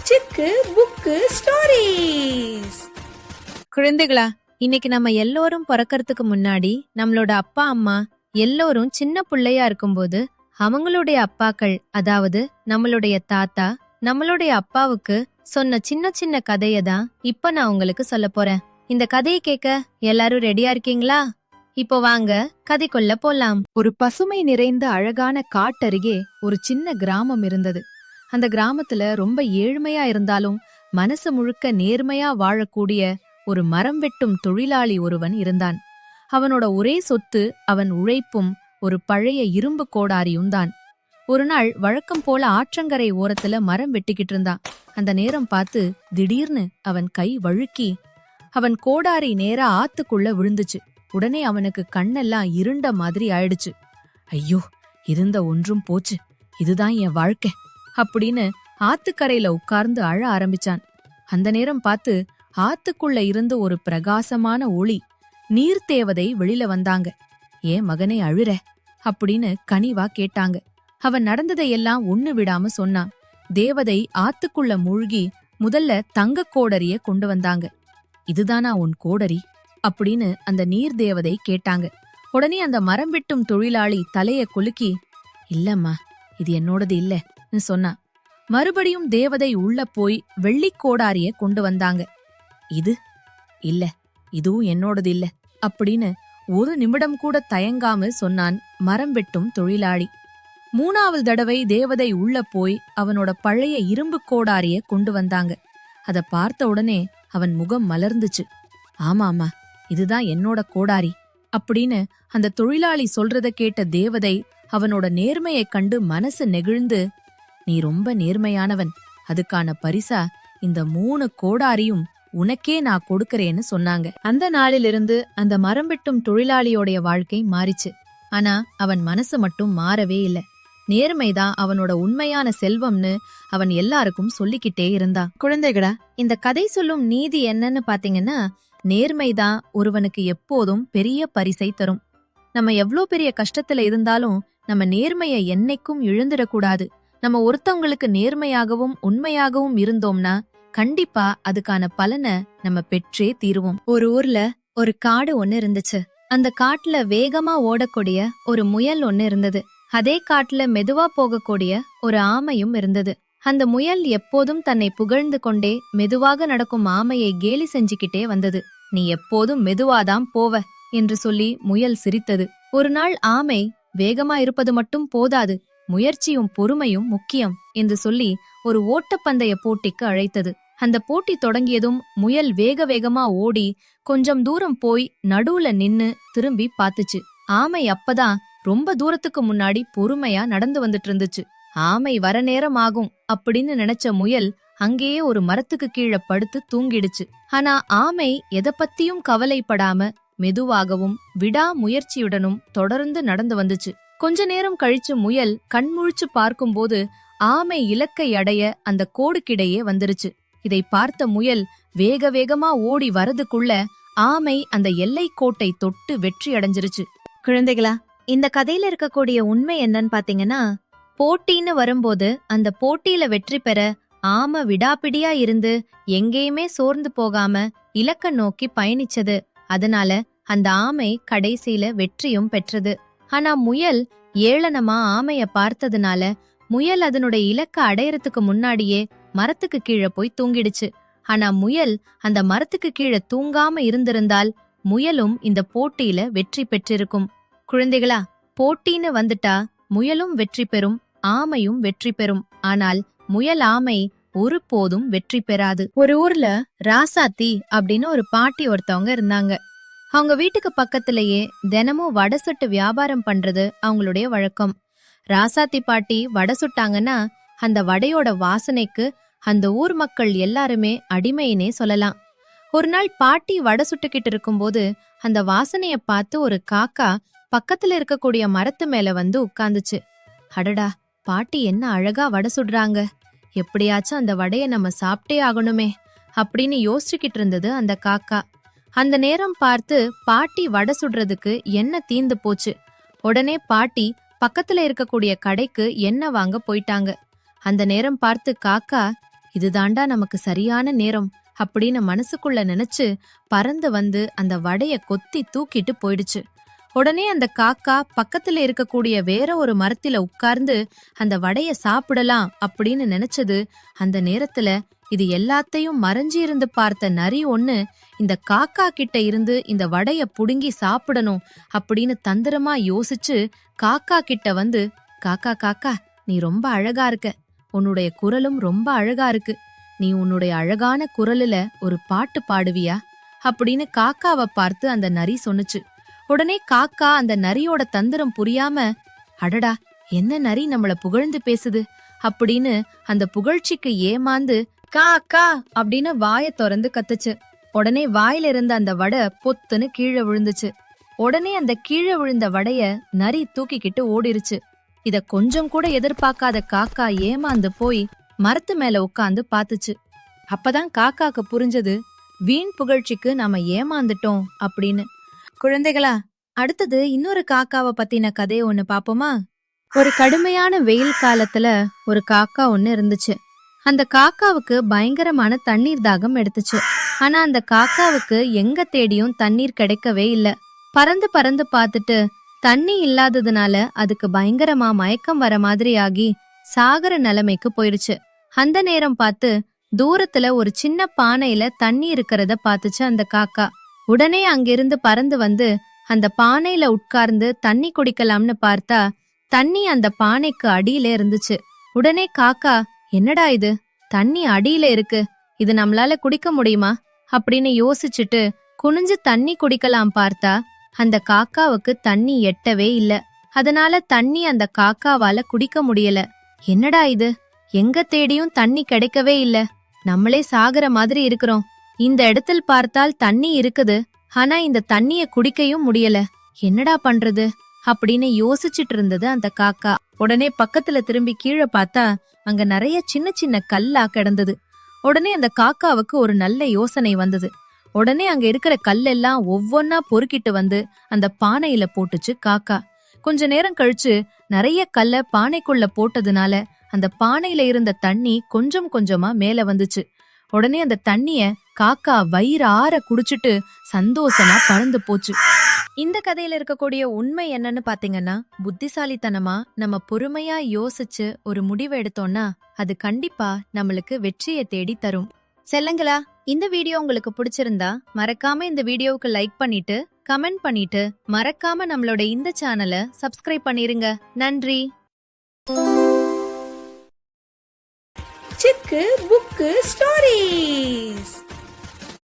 சிக்கு book stories. குழந்தைகளா, இன்னைக்கு நம்ம எல்லோரும் பிறக்கறதுக்கு முன்னாடி நம்மளோட அப்பா அம்மா எல்லோரும் சின்ன பிள்ளையா இருக்கும்போது அவங்களுடைய அப்பாக்கள், அதாவது நம்மளுடைய தாத்தா நம்மளுடைய அப்பாவுக்கு சொன்ன சின்ன சின்ன கதையை தான் இப்ப நான் உங்களுக்கு சொல்ல போறேன். இந்த கதையை கேட்க எல்லாரும் ரெடியா இருக்கீங்களா? இப்போ வாங்க கதைக்குள்ள போலாம். ஒரு பசுமை நிறைந்த அழகான காட்டருகே ஒரு சின்ன கிராமம் இருந்தது. அந்த கிராமத்துல ரொம்ப ஏழ்மையா இருந்தாலும் மனசு முழுக்க நேர்மையா வாழக்கூடிய ஒரு மரம் வெட்டும் தொழிலாளி ஒருவன் இருந்தான். அவனோட ஒரே சொத்து அவன் உழைப்பும் ஒரு பழைய இரும்பு கோடாரியும் தான். ஒரு நாள் வழக்கம் போல ஆற்றங்கரை ஓரத்துல மரம் வெட்டிக்கிட்டு இருந்தான். அந்த நேரம் பார்த்து திடீர்னு அவன் கை வழுக்கி அவன் கோடாரி நேரா ஆத்துக்குள்ள விழுந்துச்சு. உடனே அவனுக்கு கண்ணெல்லாம் இருண்ட மாதிரி ஆயிடுச்சு. ஐயோ, இருந்த ஒன்றும் போச்சு, இதுதான் என் வாழ்க்கை அப்படின்னு ஆத்துக்கரையில உட்கார்ந்து அழ ஆரம்பிச்சான். அந்த நேரம் பார்த்து ஆத்துக்குள்ள இருந்து ஒரு பிரகாசமான ஒளி, நீர்த்தேவதை வெளியில வந்தாங்க. ஏன் மகனே அழுற அப்படின்னு கனிவா கேட்டாங்க. அவன் நடந்ததையெல்லாம் ஒண்ணு விடாம சொன்னான். தேவதை ஆத்துக்குள்ள மூழ்கி முதல்ல தங்க கோடரிய கொண்டு வந்தாங்க. இதுதானா உன் கோடரி அப்படின்னு அந்த நீர் தேவதை கேட்டாங்க. உடனே அந்த மரம் வெட்டும் தொழிலாளி தலைய குலுக்கி, இல்லம்மா, இது என்னோடது இல்லன்னு சொன்னான். மறுபடியும் தேவதை உள்ள போய் வெள்ளிக்கோடாரிய கொண்டு வந்தாங்க. இது இல்ல, இதுவும் என்னோடது இல்ல அப்படின்னு ஒரு நிமிடம் கூட தயங்காம சொன்னான் மரம் வெட்டும் தொழிலாளி. மூணாவது தடவை தேவதை உள்ள போய் அவனோட பழைய இரும்பு கோடாரிய கொண்டு வந்தாங்க. அத பார்த்த உடனே அவன் முகம் மலர்ந்துச்சு. ஆமாமா, இதுதான் என்னோட கோடாரி அப்படின்னு அந்த தொழிலாளி சொல்றத கேட்ட தேவதை அவனோட நேர்மையை கண்டு மனசு நெகிழ்ந்து, நீ ரொம்ப நேர்மையானவன், அதுக்கான பரிசா இந்த 3 கோடாரியும் உனக்கே நான் கொடுக்கறேன்னு சொன்னாங்க. அந்த நாளிலிருந்து அந்த மரம் வெட்டும் தொழிலாளியோடைய வாழ்க்கை மாறிச்சு. ஆனா அவன் மனசு மட்டும் மாறவே இல்ல. நேர்மைதான் அவனோட உண்மையான செல்வம்னு அவன் எல்லாருக்கும் சொல்லிக்கிட்டே இருந்தான். குழந்தைகளா, இந்த கதை சொல்லும் நீதி என்னன்னு பாத்தீங்கன்னா, நேர்மைதான் ஒருவனுக்கு எப்போதும் பெரிய பரிசை தரும். நம்ம எவ்ளோ பெரிய கஷ்டத்துல இருந்தாலும் நம்ம நேர்மையை என்னைக்கும் இழந்துடக்கூடாது. நம்ம ஒருத்தவங்களுக்கு நேர்மையாகவும் உண்மையாகவும் இருந்தோம்னா கண்டிப்பா அதுக்கான பலனை நம்ம பெற்றே தீருவோம். ஒரு ஊர்ல ஒரு காடு ஒண்ணு இருந்துச்சு. அந்த காட்டுல வேகமா ஓடக்கூடிய ஒரு முயல் ஒண்ணு இருந்தது. அதே காட்டுல மெதுவா போகக்கூடிய ஒரு ஆமையும் இருந்தது. அந்த முயல் எப்போதும் தன்னை புகழ்ந்து கொண்டே மெதுவாக நடக்கும் ஆமையை கேலி செஞ்சுக்கிட்டே வந்தது. நீ எப்போதும் மெதுவாதான் போவ என்று சொல்லி முயல் சிரித்தது. ஒரு நாள் ஆமை, வேகமா இருப்பது மட்டும் போதாது, முயற்சியும் பொறுமையும் முக்கியம் என்று சொல்லி ஒரு ஓட்டப்பந்தய போட்டிக்கு அழைத்தது. அந்த போட்டி தொடங்கியதும் முயல் வேக வேகமா ஓடி கொஞ்சம் தூரம் போய் நடுவுல நின்னு திரும்பி பாத்துச்சு. ஆமை அப்பதான் ரொம்ப தூரத்துக்கு முன்னாடி பொறுமையா நடந்து வந்துட்டு இருந்துச்சு. ஆமை வர நேரம் ஆகும் அப்படின்னு நினைச்ச முயல் அங்கேயே ஒரு மரத்துக்கு கீழே படுத்து தூங்கிடுச்சு. ஆனா ஆமை எதை பத்தியும் கவலைப்படாம மெதுவாகவும் விடா முயற்சியுடனும் தொடர்ந்து நடந்து வந்துச்சு. கொஞ்ச நேரம் கழிச்சு முயல் கண்முழிச்சு பார்க்கும்போது ஆமை இலக்கை அடைய அந்த கோடுக்கிடையே வந்துருச்சு. இதை பார்த்த முயல் வேக வேகமா ஓடி வரதுக்குள்ள ஆமை அந்த எல்லை கோட்டை தொட்டு வெற்றி அடைஞ்சிருச்சு. குழந்தைகளா, இந்த கதையில இருக்கக்கூடிய உண்மை என்னன்னு பாத்தீங்கன்னா, போட்டின்னு வரும்போது அந்த போட்டியில வெற்றி பெற ஆமை விடாப்பிடியா இருந்து எங்கேயுமே சோர்ந்து போகாம இலக்க நோக்கி பயணிச்சது. அதனால அந்த ஆமை கடைசியில வெற்றியும் பெற்றது. ஆனா முயல் ஏளனமா ஆமைய பார்த்ததுனால முயல் அதனுடைய இலக்க அடையறதுக்கு முன்னாடியே மரத்துக்கு கீழே போய் தூங்கிடுச்சு. ஆனா முயல் அந்த மரத்துக்கு கீழே தூங்காம இருந்திருந்தால் முயலும் இந்த போட்டியில வெற்றி பெற்றிருக்கும். குழந்தைகளா, போட்டின்னு வந்துட்டா முயலும் வெற்றி பெறும், ஆமையும் வெற்றி பெறும். ஆனால் முயல் ஆமை ஒருபோதும் வெற்றி பெறாது. ஒரு ஊர்ல ராசாத்தி அப்படின்னு ஒரு பாட்டி ஒருத்தவங்க இருந்தாங்க. அவங்க வீட்டுக்கு பக்கத்திலேயே தினமும் வடை சுட்டு வியாபாரம் பண்றது அவங்களுடைய வழக்கம். ராசாத்தி பாட்டி வடை சுட்டாங்கன்னா அந்த வடையோட வாசனைக்கு அந்த ஊர் மக்கள் எல்லாருமே அடிமையினே சொல்லலாம். ஒரு நாள் பாட்டி வடை சுட்டுக்கிட்டு இருக்கும்போது அந்த வாசனைய பார்த்து ஒரு காக்கா பக்கத்துல இருக்கக்கூடிய மரத்து மேல வந்து உட்கார்ந்துச்சு. அடடா, பாட்டி என்ன அழகா வடை சுடுறாங்க, எப்படியாச்சும் அந்த வடைய நம்ம சாப்பிட்டே ஆகணுமே அப்படின்னு யோசிச்சுக்கிட்டு இருந்தது அந்த காக்கா. அந்த நேரம் பார்த்து பாட்டி வடை சுடுறதுக்கு எண்ணெய் தீந்து போச்சு. உடனே பாட்டி பக்கத்துல இருக்கக்கூடிய கடைக்கு எண்ணெய் வாங்க போயிட்டாங்க. அந்த நேரம் பார்த்து காக்கா, இதுதாண்டா நமக்கு சரியான நேரம் அப்படின்னு மனசுக்குள்ள நினைச்சு பறந்து வந்து அந்த வடைய கொத்தி தூக்கிட்டு போயிடுச்சு. உடனே அந்த காக்கா பக்கத்துல இருக்கக்கூடிய வேற ஒரு மரத்தில உட்கார்ந்து அந்த வடைய சாப்பிடலாம் அப்படின்னு நினைச்சது. அந்த நேரத்துல இது எல்லாத்தையும் மறைஞ்சி இருந்து பார்த்த நரி ஒண்ணு இந்த காக்கா கிட்ட இருந்து இந்த வடைய புடுங்கி சாப்பிடணும் அப்படின்னு தந்திரமா யோசிச்சு காக்கா கிட்ட வந்து, காக்கா காக்கா, நீ ரொம்ப அழகா இருக்க, உன்னுடைய குரலும் ரொம்ப அழகா இருக்கு, நீ உன்னுடைய அழகான குரலுல ஒரு பாட்டு பாடுவியா அப்படின்னு காக்காவை பார்த்து அந்த நரி சொன்னுச்சு. உடனே காக்கா அந்த நரியோட தந்திரம் புரியாம, அடடா, என்ன நரி நம்மள புகழ்ந்து பேசுது அப்படின்னு அந்த புகழ்ச்சிக்கு ஏமாந்து காக்கா அப்படின்னு வாயை திறந்து கத்துச்சு. உடனே வாயில இருந்த அந்த வடை பொத்துன்னு கீழே விழுந்துச்சு. உடனே அந்த கீழே விழுந்த வடைய நரி தூக்கிக்கிட்டு ஓடிருச்சு. இத கொஞ்சம் கூட எதிர்பார்க்காத காக்கா ஏமாந்து போய் மரத்து மேல உட்காந்து பாத்துச்சு. அப்பதான் காக்காக்கு புரிஞ்சது, வீண் புகழ்ச்சிக்கு நாம ஏமாந்துட்டோம் அப்படின்னு. குழந்தைகளா, அடுத்தது இன்னொரு காக்காவை பத்தின கதையை ஒண்ணு பாப்போமா? ஒரு கடுமையான வெயில் காலத்துல ஒரு காக்கா ஒண்ணு இருந்துச்சு. அந்த காக்காவுக்கு பயங்கரமான தண்ணீர் தாகம் எடுத்துச்சு. ஆனா அந்த காக்காவுக்கு எங்க தேடியும் தண்ணீர் கிடைக்கவே இல்ல. பறந்து பறந்து பார்த்துட்டு தண்ணி இல்லாததுனால அதுக்கு பயங்கரமா மயக்கம் வர மாதிரி ஆகி சாகர நிலைமைக்கு போயிடுச்சு. அந்த நேரம் பார்த்து தூரத்துல ஒரு சின்ன பானையில தண்ணி இருக்கிறத பாத்துச்சு அந்த காக்கா. உடனே அங்கிருந்து பறந்து வந்து அந்த பானையில உட்கார்ந்து தண்ணி குடிக்கலாம்னு பார்த்தா தண்ணி அந்த பானைக்கு அடியில இருந்துச்சு. உடனே காக்கா, என்னடா இது, தண்ணி அடியில இருக்கு, இது நம்மளால குடிக்க முடியுமா அப்படின்னு யோசிச்சுட்டு குனிஞ்சு தண்ணி குடிக்கலாம் பார்த்தா அந்த காக்காவுக்கு தண்ணி எட்டவே இல்ல. அதனால தண்ணி அந்த காக்காவால குடிக்க முடியல. என்னடா இது, எங்க தேடியும் தண்ணி கிடைக்கவே இல்ல, நம்மளே சாகுற மாதிரி இருக்கிறோம், இந்த இடத்தில் பார்த்தால் தண்ணி இருக்குது, ஆனா இந்த தண்ணிய குடிக்கவும் முடியல, என்னடா பண்றது அப்படின்னு யோசிச்சுட்டு இருந்தது அந்த காக்கா. உடனே பக்கத்துல திரும்பி கீழே பார்த்தா அங்க நிறைய சின்ன சின்ன கல்லா கிடந்தது. உடனே அந்த காக்காவுக்கு ஒரு நல்ல யோசனை வந்தது. உடனே அங்க இருக்கிற கல்லெல்லாம் ஒவ்வொன்னா பொறுக்கிட்டு வந்து அந்த பானையில போட்டுச்சு காக்கா. கொஞ்ச நேரம் கழிச்சு நிறைய கல்ல பானைக்குள்ள போட்டதுனால அந்த பானையில இருந்த தண்ணி கொஞ்சம் கொஞ்சமா மேல வந்துச்சு. உடனே அந்த தண்ணிய காக்கா வயிறு ஆற குடிச்சிட்டு சந்தோஷமா பறந்து போச்சு. இந்த கதையில இருக்கக்கூடிய உண்மை என்னன்னு பாத்தீங்கன்னா, புத்திசாலித்தனமா நம்ம பொறுமையா யோசிச்சு ஒரு முடிவு எடுத்தோம்னா அது கண்டிப்பா நம்மளுக்கு வெற்றியை தேடி தரும். செல்லங்களா, இந்த வீடியோ உங்களுக்கு பிடிச்சிருந்தா மறக்காம இந்த வீடியோவுக்கு லைக் பண்ணிட்டு கமெண்ட் பண்ணிட்டு மறக்காம நம்மளோட இந்த சேனலை சப்ஸ்கிரைப் பண்ணிருங்க. நன்றி. சிக்கு புக்கு ஸ்டோரி.